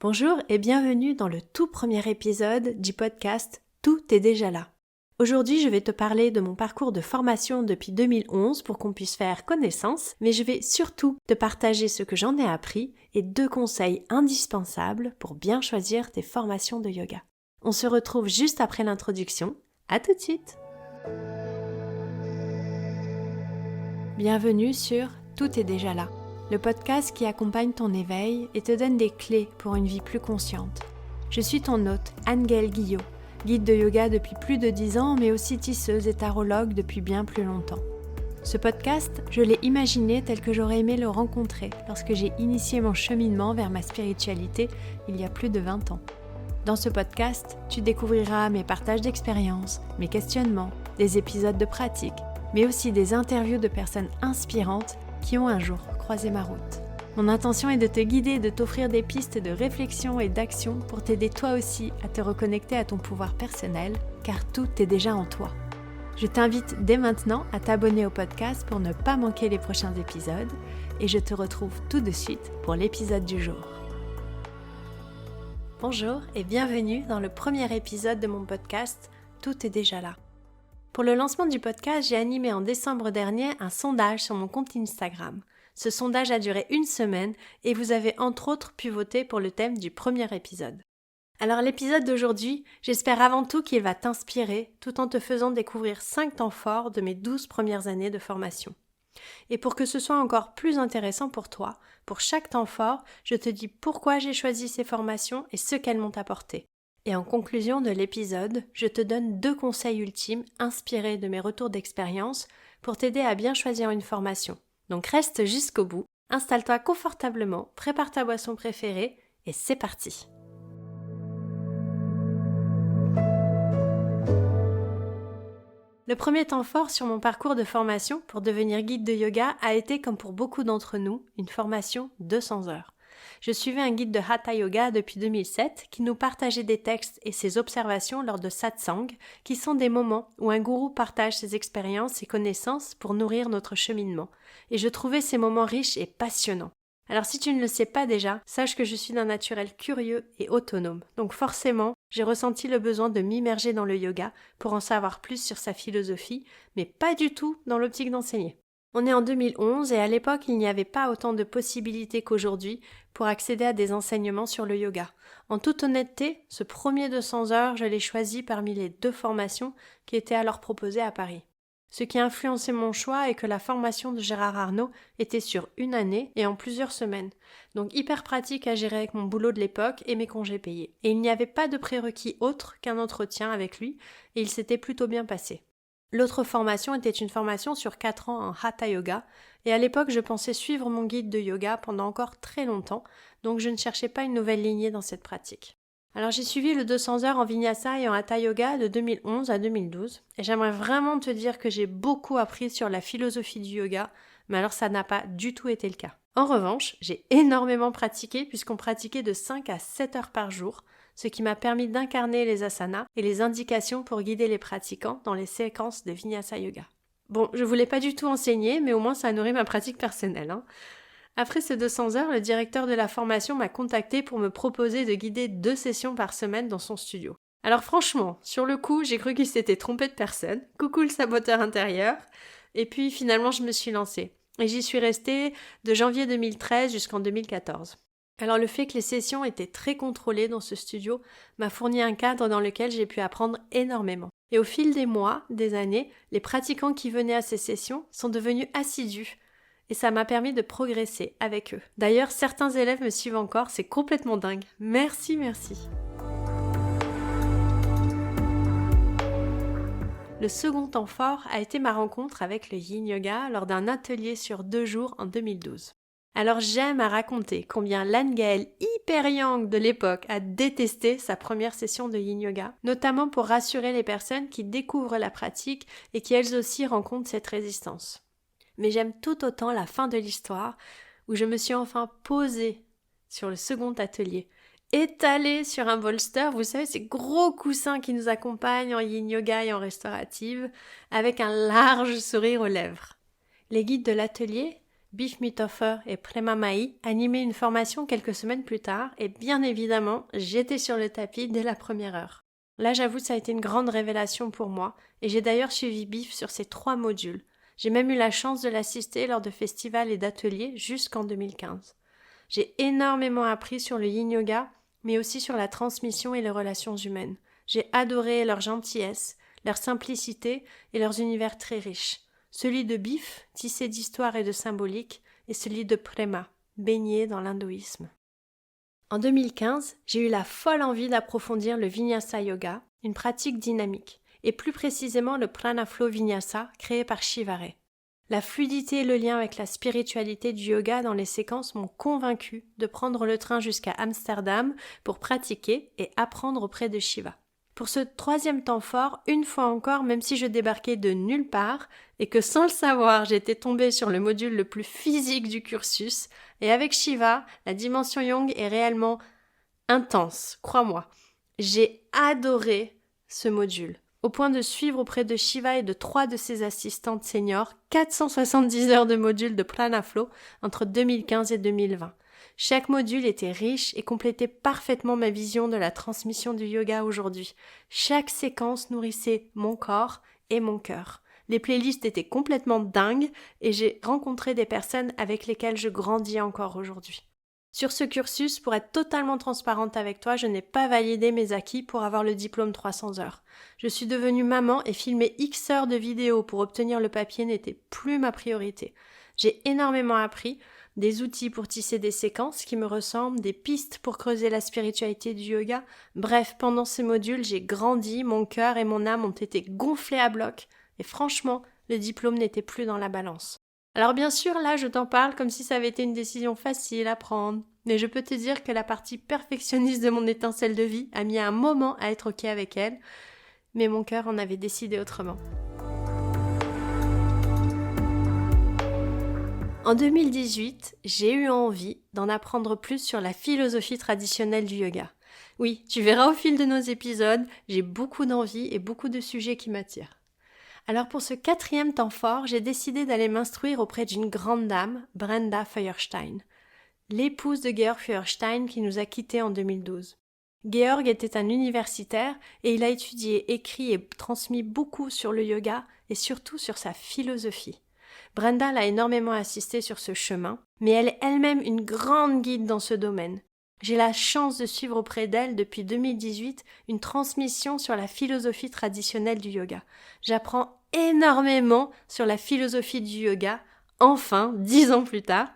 Bonjour et bienvenue dans le tout premier épisode du podcast Tout est déjà là. Aujourd'hui, je vais te parler de mon parcours de formation depuis 2011 pour qu'on puisse faire connaissance, mais je vais surtout te partager ce que j'en ai appris et 2 conseils indispensables pour bien choisir tes formations de yoga. On se retrouve juste après l'introduction. À tout de suite! Bienvenue sur Tout est déjà là, le podcast qui accompagne ton éveil et te donne des clés pour une vie plus consciente. Je suis ton hôte, Anne-Gaëlle Guillot, guide de yoga depuis plus de 10 ans, mais aussi tisseuse et tarologue depuis bien plus longtemps. Ce podcast, je l'ai imaginé tel que j'aurais aimé le rencontrer lorsque j'ai initié mon cheminement vers ma spiritualité il y a plus de 20 ans. Dans ce podcast, tu découvriras mes partages d'expériences, mes questionnements, des épisodes de pratique, mais aussi des interviews de personnes inspirantes qui ont un jour croisé ma route. Mon intention est de te guider et de t'offrir des pistes de réflexion et d'action pour t'aider toi aussi à te reconnecter à ton pouvoir personnel, car tout est déjà en toi. Je t'invite dès maintenant à t'abonner au podcast pour ne pas manquer les prochains épisodes, et je te retrouve tout de suite pour l'épisode du jour. Bonjour et bienvenue dans le premier épisode de mon podcast Tout est déjà là. Pour le lancement du podcast, j'ai animé en décembre dernier un sondage sur mon compte Instagram. Ce sondage a duré 1 semaine et vous avez entre autres pu voter pour le thème du premier épisode. Alors l'épisode d'aujourd'hui, j'espère avant tout qu'il va t'inspirer tout en te faisant découvrir 5 temps forts de mes 12 premières années de formation. Et pour que ce soit encore plus intéressant pour toi, pour chaque temps fort, je te dis pourquoi j'ai choisi ces formations et ce qu'elles m'ont apporté. Et en conclusion de l'épisode, je te donne 2 conseils ultimes inspirés de mes retours d'expérience pour t'aider à bien choisir une formation. Donc reste jusqu'au bout, installe-toi confortablement, prépare ta boisson préférée et c'est parti! Le premier temps fort sur mon parcours de formation pour devenir guide de yoga a été, comme pour beaucoup d'entre nous, une formation 200 heures. Je suivais un guide de Hatha Yoga depuis 2007 qui nous partageait des textes et ses observations lors de satsang, qui sont des moments où un gourou partage ses expériences et connaissances pour nourrir notre cheminement. Et je trouvais ces moments riches et passionnants. Alors si tu ne le sais pas déjà, sache que je suis d'un naturel curieux et autonome. Donc forcément, j'ai ressenti le besoin de m'immerger dans le yoga pour en savoir plus sur sa philosophie, mais pas du tout dans l'optique d'enseigner. On est en 2011 et à l'époque, il n'y avait pas autant de possibilités qu'aujourd'hui pour accéder à des enseignements sur le yoga. En toute honnêteté, ce premier 200 heures, je l'ai choisi parmi les 2 formations qui étaient alors proposées à Paris. Ce qui a influencé mon choix est que la formation de Gérard Arnault était sur 1 année et en plusieurs semaines. Donc hyper pratique à gérer avec mon boulot de l'époque et mes congés payés. Et il n'y avait pas de prérequis autre qu'un entretien avec lui et il s'était plutôt bien passé. L'autre formation était une formation sur 4 ans en Hatha Yoga et à l'époque je pensais suivre mon guide de yoga pendant encore très longtemps, donc je ne cherchais pas une nouvelle lignée dans cette pratique. Alors j'ai suivi le 200 heures en Vinyasa et en Hatha Yoga de 2011 à 2012 et j'aimerais vraiment te dire que j'ai beaucoup appris sur la philosophie du yoga, mais alors ça n'a pas du tout été le cas. En revanche, j'ai énormément pratiqué puisqu'on pratiquait de 5 à 7 heures par jour, ce qui m'a permis d'incarner les asanas et les indications pour guider les pratiquants dans les séquences de Vinyasa Yoga. Bon, je voulais pas du tout enseigner, mais au moins ça a nourri ma pratique personnelle. Après ces 200 heures, le directeur de la formation m'a contacté pour me proposer de guider 2 sessions par semaine dans son studio. Alors franchement, sur le coup, j'ai cru qu'il s'était trompé de personne. Coucou le saboteur intérieur. Et puis finalement, je me suis lancée. Et j'y suis restée de janvier 2013 jusqu'en 2014. Alors le fait que les sessions étaient très contrôlées dans ce studio m'a fourni un cadre dans lequel j'ai pu apprendre énormément. Et au fil des mois, des années, les pratiquants qui venaient à ces sessions sont devenus assidus. Et ça m'a permis de progresser avec eux. D'ailleurs, certains élèves me suivent encore, c'est complètement dingue. Merci. Le second temps fort a été ma rencontre avec le Yin Yoga lors d'un atelier sur 2 jours en 2012. Alors j'aime à raconter combien l'Anne-Gaëlle hyper yang de l'époque a détesté sa première session de Yin Yoga, notamment pour rassurer les personnes qui découvrent la pratique et qui elles aussi rencontrent cette résistance. Mais j'aime tout autant la fin de l'histoire où je me suis enfin posée sur le second atelier, étalée sur un bolster, vous savez ces gros coussins qui nous accompagnent en Yin Yoga et en restaurative, avec un large sourire aux lèvres. Les guides de l'atelier, Biff Mithofer et Prema Mai animaient une formation quelques semaines plus tard et bien évidemment, j'étais sur le tapis dès la première heure. Là, j'avoue, ça a été une grande révélation pour moi et j'ai d'ailleurs suivi Biff sur ces 3 modules. J'ai même eu la chance de l'assister lors de festivals et d'ateliers jusqu'en 2015. J'ai énormément appris sur le Yin Yoga, mais aussi sur la transmission et les relations humaines. J'ai adoré leur gentillesse, leur simplicité et leurs univers très riches. Celui de Biff, tissé d'histoire et de symbolique, et celui de Prema, baigné dans l'hindouisme. En 2015, j'ai eu la folle envie d'approfondir le Vinyasa Yoga, une pratique dynamique, et plus précisément le Prana Flow Vinyasa créé par Shivare. La fluidité et le lien avec la spiritualité du yoga dans les séquences m'ont convaincu de prendre le train jusqu'à Amsterdam pour pratiquer et apprendre auprès de Shiva. Pour ce 3e temps fort, une fois encore, même si je débarquais de nulle part et que sans le savoir, j'étais tombée sur le module le plus physique du cursus, et avec Shiva, la dimension Yang est réellement intense, crois-moi. J'ai adoré ce module, au point de suivre auprès de Shiva et de 3 de ses assistantes seniors 470 heures de module de Prana Flow entre 2015 et 2020. Chaque module était riche et complétait parfaitement ma vision de la transmission du yoga aujourd'hui. Chaque séquence nourrissait mon corps et mon cœur. Les playlists étaient complètement dingues et j'ai rencontré des personnes avec lesquelles je grandis encore aujourd'hui. Sur ce cursus, pour être totalement transparente avec toi, je n'ai pas validé mes acquis pour avoir le diplôme 300 heures. Je suis devenue maman et filmer X heures de vidéos pour obtenir le papier n'était plus ma priorité. J'ai énormément appris, des outils pour tisser des séquences qui me ressemblent, des pistes pour creuser la spiritualité du yoga. Bref, pendant ces modules, j'ai grandi, mon cœur et mon âme ont été gonflés à bloc et franchement, le diplôme n'était plus dans la balance. Alors bien sûr, là, je t'en parle comme si ça avait été une décision facile à prendre, mais je peux te dire que la partie perfectionniste de mon étincelle de vie a mis un moment à être OK avec elle, mais mon cœur en avait décidé autrement. En 2018, j'ai eu envie d'en apprendre plus sur la philosophie traditionnelle du yoga. Oui, tu verras au fil de nos épisodes, j'ai beaucoup d'envie et beaucoup de sujets qui m'attirent. Alors pour ce 4e temps fort, j'ai décidé d'aller m'instruire auprès d'une grande dame, Brenda Feuerstein, l'épouse de Georg Feuerstein qui nous a quittés en 2012. Georg était un universitaire et il a étudié, écrit et transmis beaucoup sur le yoga et surtout sur sa philosophie. Brenda l'a énormément assistée sur ce chemin, mais elle est elle-même une grande guide dans ce domaine. J'ai la chance de suivre auprès d'elle depuis 2018 une transmission sur la philosophie traditionnelle du yoga. J'apprends énormément sur la philosophie du yoga, enfin, 10 ans plus tard.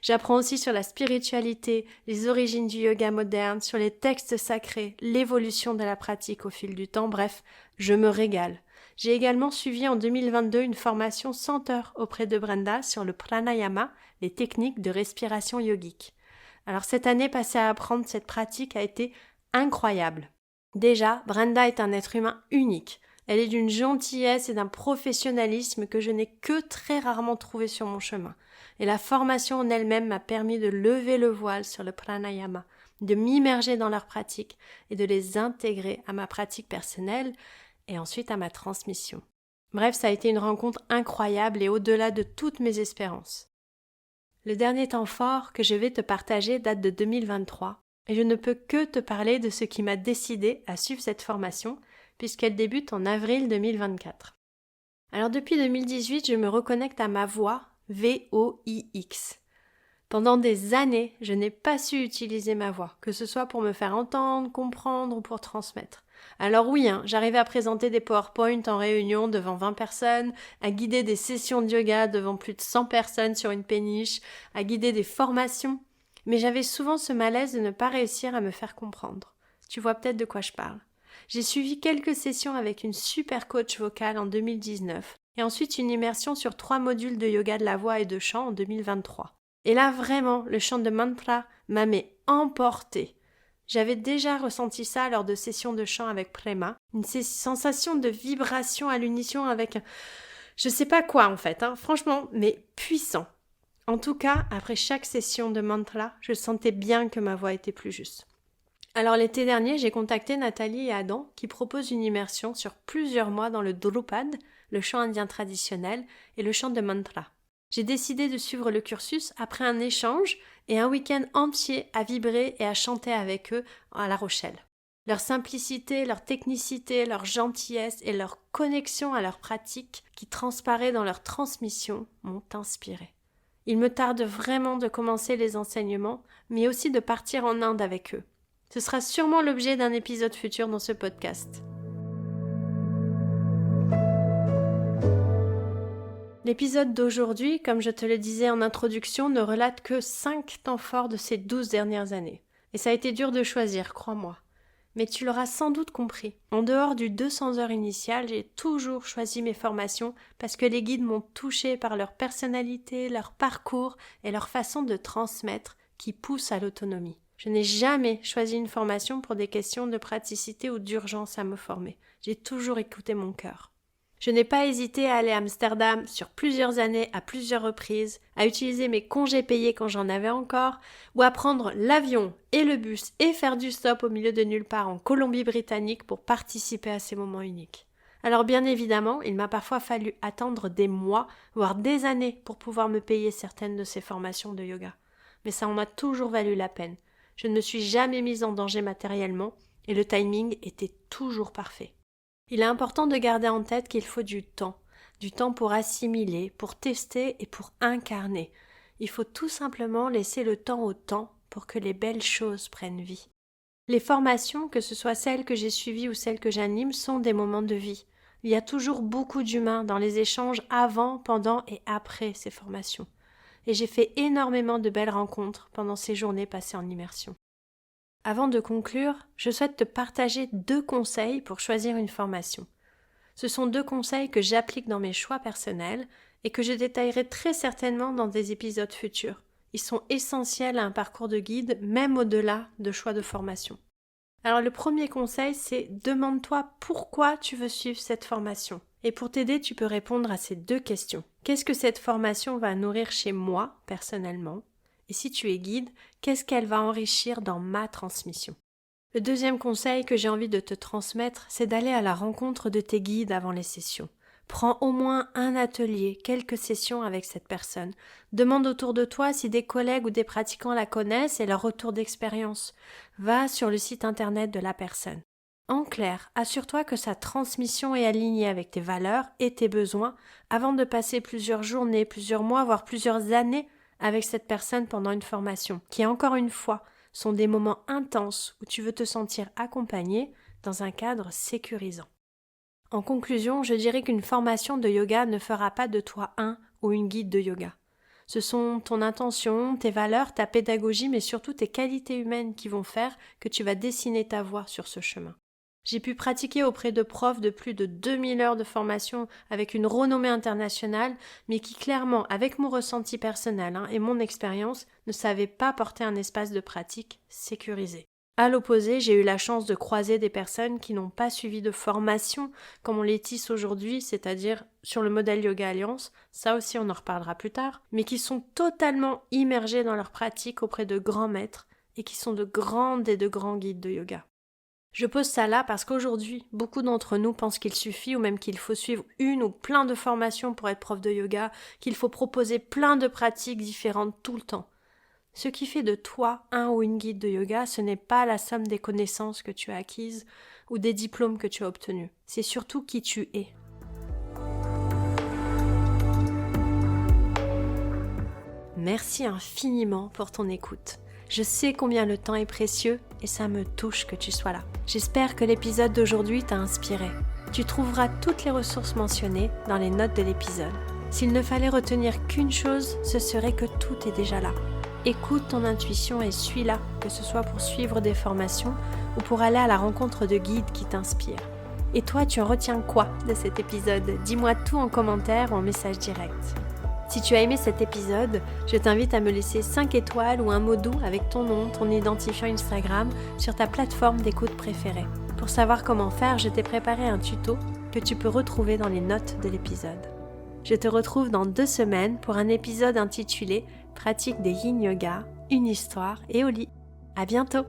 J'apprends aussi sur la spiritualité, les origines du yoga moderne, sur les textes sacrés, l'évolution de la pratique au fil du temps, bref, je me régale. J'ai également suivi en 2022 une formation 100 heures auprès de Brenda sur le pranayama, les techniques de respiration yogique. Alors cette année passée à apprendre cette pratique a été incroyable. Déjà, Brenda est un être humain unique. Elle est d'une gentillesse et d'un professionnalisme que je n'ai que très rarement trouvé sur mon chemin. Et la formation en elle-même m'a permis de lever le voile sur le pranayama, de m'immerger dans leurs pratiques et de les intégrer à ma pratique personnelle et ensuite à ma transmission. Bref, ça a été une rencontre incroyable et au-delà de toutes mes espérances. Le dernier temps fort que je vais te partager date de 2023 et je ne peux que te parler de ce qui m'a décidé à suivre cette formation puisqu'elle débute en avril 2024. Alors depuis 2018, je me reconnecte à ma voix VOIX. Pendant des années, je n'ai pas su utiliser ma voix, que ce soit pour me faire entendre, comprendre ou pour transmettre. Alors oui, j'arrivais à présenter des PowerPoint en réunion devant 20 personnes, à guider des sessions de yoga devant plus de 100 personnes sur une péniche, à guider des formations, mais j'avais souvent ce malaise de ne pas réussir à me faire comprendre. Tu vois peut-être de quoi je parle. J'ai suivi quelques sessions avec une super coach vocale en 2019 et ensuite une immersion sur 3 modules de yoga de la voix et de chant en 2023. Et là vraiment, le chant de mantra m'a emportée. J'avais déjà ressenti ça lors de sessions de chant avec Prema, une sensation de vibration à l'unisson avec je sais pas quoi en fait, franchement, mais puissant. En tout cas, après chaque session de mantra, je sentais bien que ma voix était plus juste. Alors l'été dernier, j'ai contacté Nathalie et Adam qui proposent une immersion sur plusieurs mois dans le Drupad, le chant indien traditionnel, et le chant de mantra. J'ai décidé de suivre le cursus après un échange et un week-end entier à vibrer et à chanter avec eux à La Rochelle. Leur simplicité, leur technicité, leur gentillesse et leur connexion à leur pratique qui transparaît dans leur transmission m'ont inspiré. Il me tarde vraiment de commencer les enseignements, mais aussi de partir en Inde avec eux. Ce sera sûrement l'objet d'un épisode futur dans ce podcast. L'épisode d'aujourd'hui, comme je te le disais en introduction, ne relate que 5 temps forts de ces 12 dernières années. Et ça a été dur de choisir, crois-moi. Mais tu l'auras sans doute compris. En dehors du 200 heures initial, j'ai toujours choisi mes formations parce que les guides m'ont touchée par leur personnalité, leur parcours et leur façon de transmettre qui pousse à l'autonomie. Je n'ai jamais choisi une formation pour des questions de praticité ou d'urgence à me former. J'ai toujours écouté mon cœur. Je n'ai pas hésité à aller à Amsterdam sur plusieurs années, à plusieurs reprises, à utiliser mes congés payés quand j'en avais encore, ou à prendre l'avion et le bus et faire du stop au milieu de nulle part en Colombie-Britannique pour participer à ces moments uniques. Alors bien évidemment, il m'a parfois fallu attendre des mois, voire des années pour pouvoir me payer certaines de ces formations de yoga. Mais ça en a toujours valu la peine. Je ne me suis jamais mise en danger matériellement et le timing était toujours parfait. Il est important de garder en tête qu'il faut du temps pour assimiler, pour tester et pour incarner. Il faut tout simplement laisser le temps au temps pour que les belles choses prennent vie. Les formations, que ce soit celles que j'ai suivies ou celles que j'anime, sont des moments de vie. Il y a toujours beaucoup d'humains dans les échanges avant, pendant et après ces formations. Et j'ai fait énormément de belles rencontres pendant ces journées passées en immersion. Avant de conclure, je souhaite te partager 2 conseils pour choisir une formation. Ce sont 2 conseils que j'applique dans mes choix personnels et que je détaillerai très certainement dans des épisodes futurs. Ils sont essentiels à un parcours de guide, même au-delà de choix de formation. Alors le premier conseil, c'est demande-toi pourquoi tu veux suivre cette formation. Et pour t'aider, tu peux répondre à ces 2 questions. Qu'est-ce que cette formation va nourrir chez moi, personnellement ? Et si tu es guide, qu'est-ce qu'elle va enrichir dans ma transmission ? Le deuxième conseil que j'ai envie de te transmettre, c'est d'aller à la rencontre de tes guides avant les sessions. Prends au moins un atelier, quelques sessions avec cette personne. Demande autour de toi si des collègues ou des pratiquants la connaissent et leur retour d'expérience. Va sur le site internet de la personne. En clair, assure-toi que sa transmission est alignée avec tes valeurs et tes besoins avant de passer plusieurs journées, plusieurs mois, voire plusieurs années avec cette personne pendant une formation, qui encore une fois sont des moments intenses où tu veux te sentir accompagné dans un cadre sécurisant. En conclusion, je dirais qu'une formation de yoga ne fera pas de toi un ou une guide de yoga. Ce sont ton intention, tes valeurs, ta pédagogie, mais surtout tes qualités humaines qui vont faire que tu vas dessiner ta voie sur ce chemin. J'ai pu pratiquer auprès de profs de plus de 2000 heures de formation avec une renommée internationale, mais qui clairement, avec mon ressenti personnel et mon expérience, ne savaient pas porter un espace de pratique sécurisé. À l'opposé, j'ai eu la chance de croiser des personnes qui n'ont pas suivi de formation comme on les tisse aujourd'hui, c'est-à-dire sur le modèle Yoga Alliance, ça aussi on en reparlera plus tard, mais qui sont totalement immergées dans leur pratique auprès de grands maîtres et qui sont de grandes et de grands guides de yoga. Je pose ça là parce qu'aujourd'hui, beaucoup d'entre nous pensent qu'il suffit ou même qu'il faut suivre une ou plein de formations pour être prof de yoga, qu'il faut proposer plein de pratiques différentes tout le temps. Ce qui fait de toi un ou une guide de yoga, ce n'est pas la somme des connaissances que tu as acquises ou des diplômes que tu as obtenus. C'est surtout qui tu es. Merci infiniment pour ton écoute. Je sais combien le temps est précieux et ça me touche que tu sois là. J'espère que l'épisode d'aujourd'hui t'a inspiré. Tu trouveras toutes les ressources mentionnées dans les notes de l'épisode. S'il ne fallait retenir qu'une chose, ce serait que tout est déjà là. Écoute ton intuition et suis-la, que ce soit pour suivre des formations ou pour aller à la rencontre de guides qui t'inspirent. Et toi, tu en retiens quoi de cet épisode ? Dis-moi tout en commentaire ou en message direct. Si tu as aimé cet épisode, je t'invite à me laisser 5 étoiles ou un mot doux avec ton nom, ton identifiant Instagram sur ta plateforme d'écoute préférée. Pour savoir comment faire, je t'ai préparé un tuto que tu peux retrouver dans les notes de l'épisode. Je te retrouve dans 2 semaines pour un épisode intitulé « Pratique des Yin Yoga, une histoire et au lit ». À bientôt.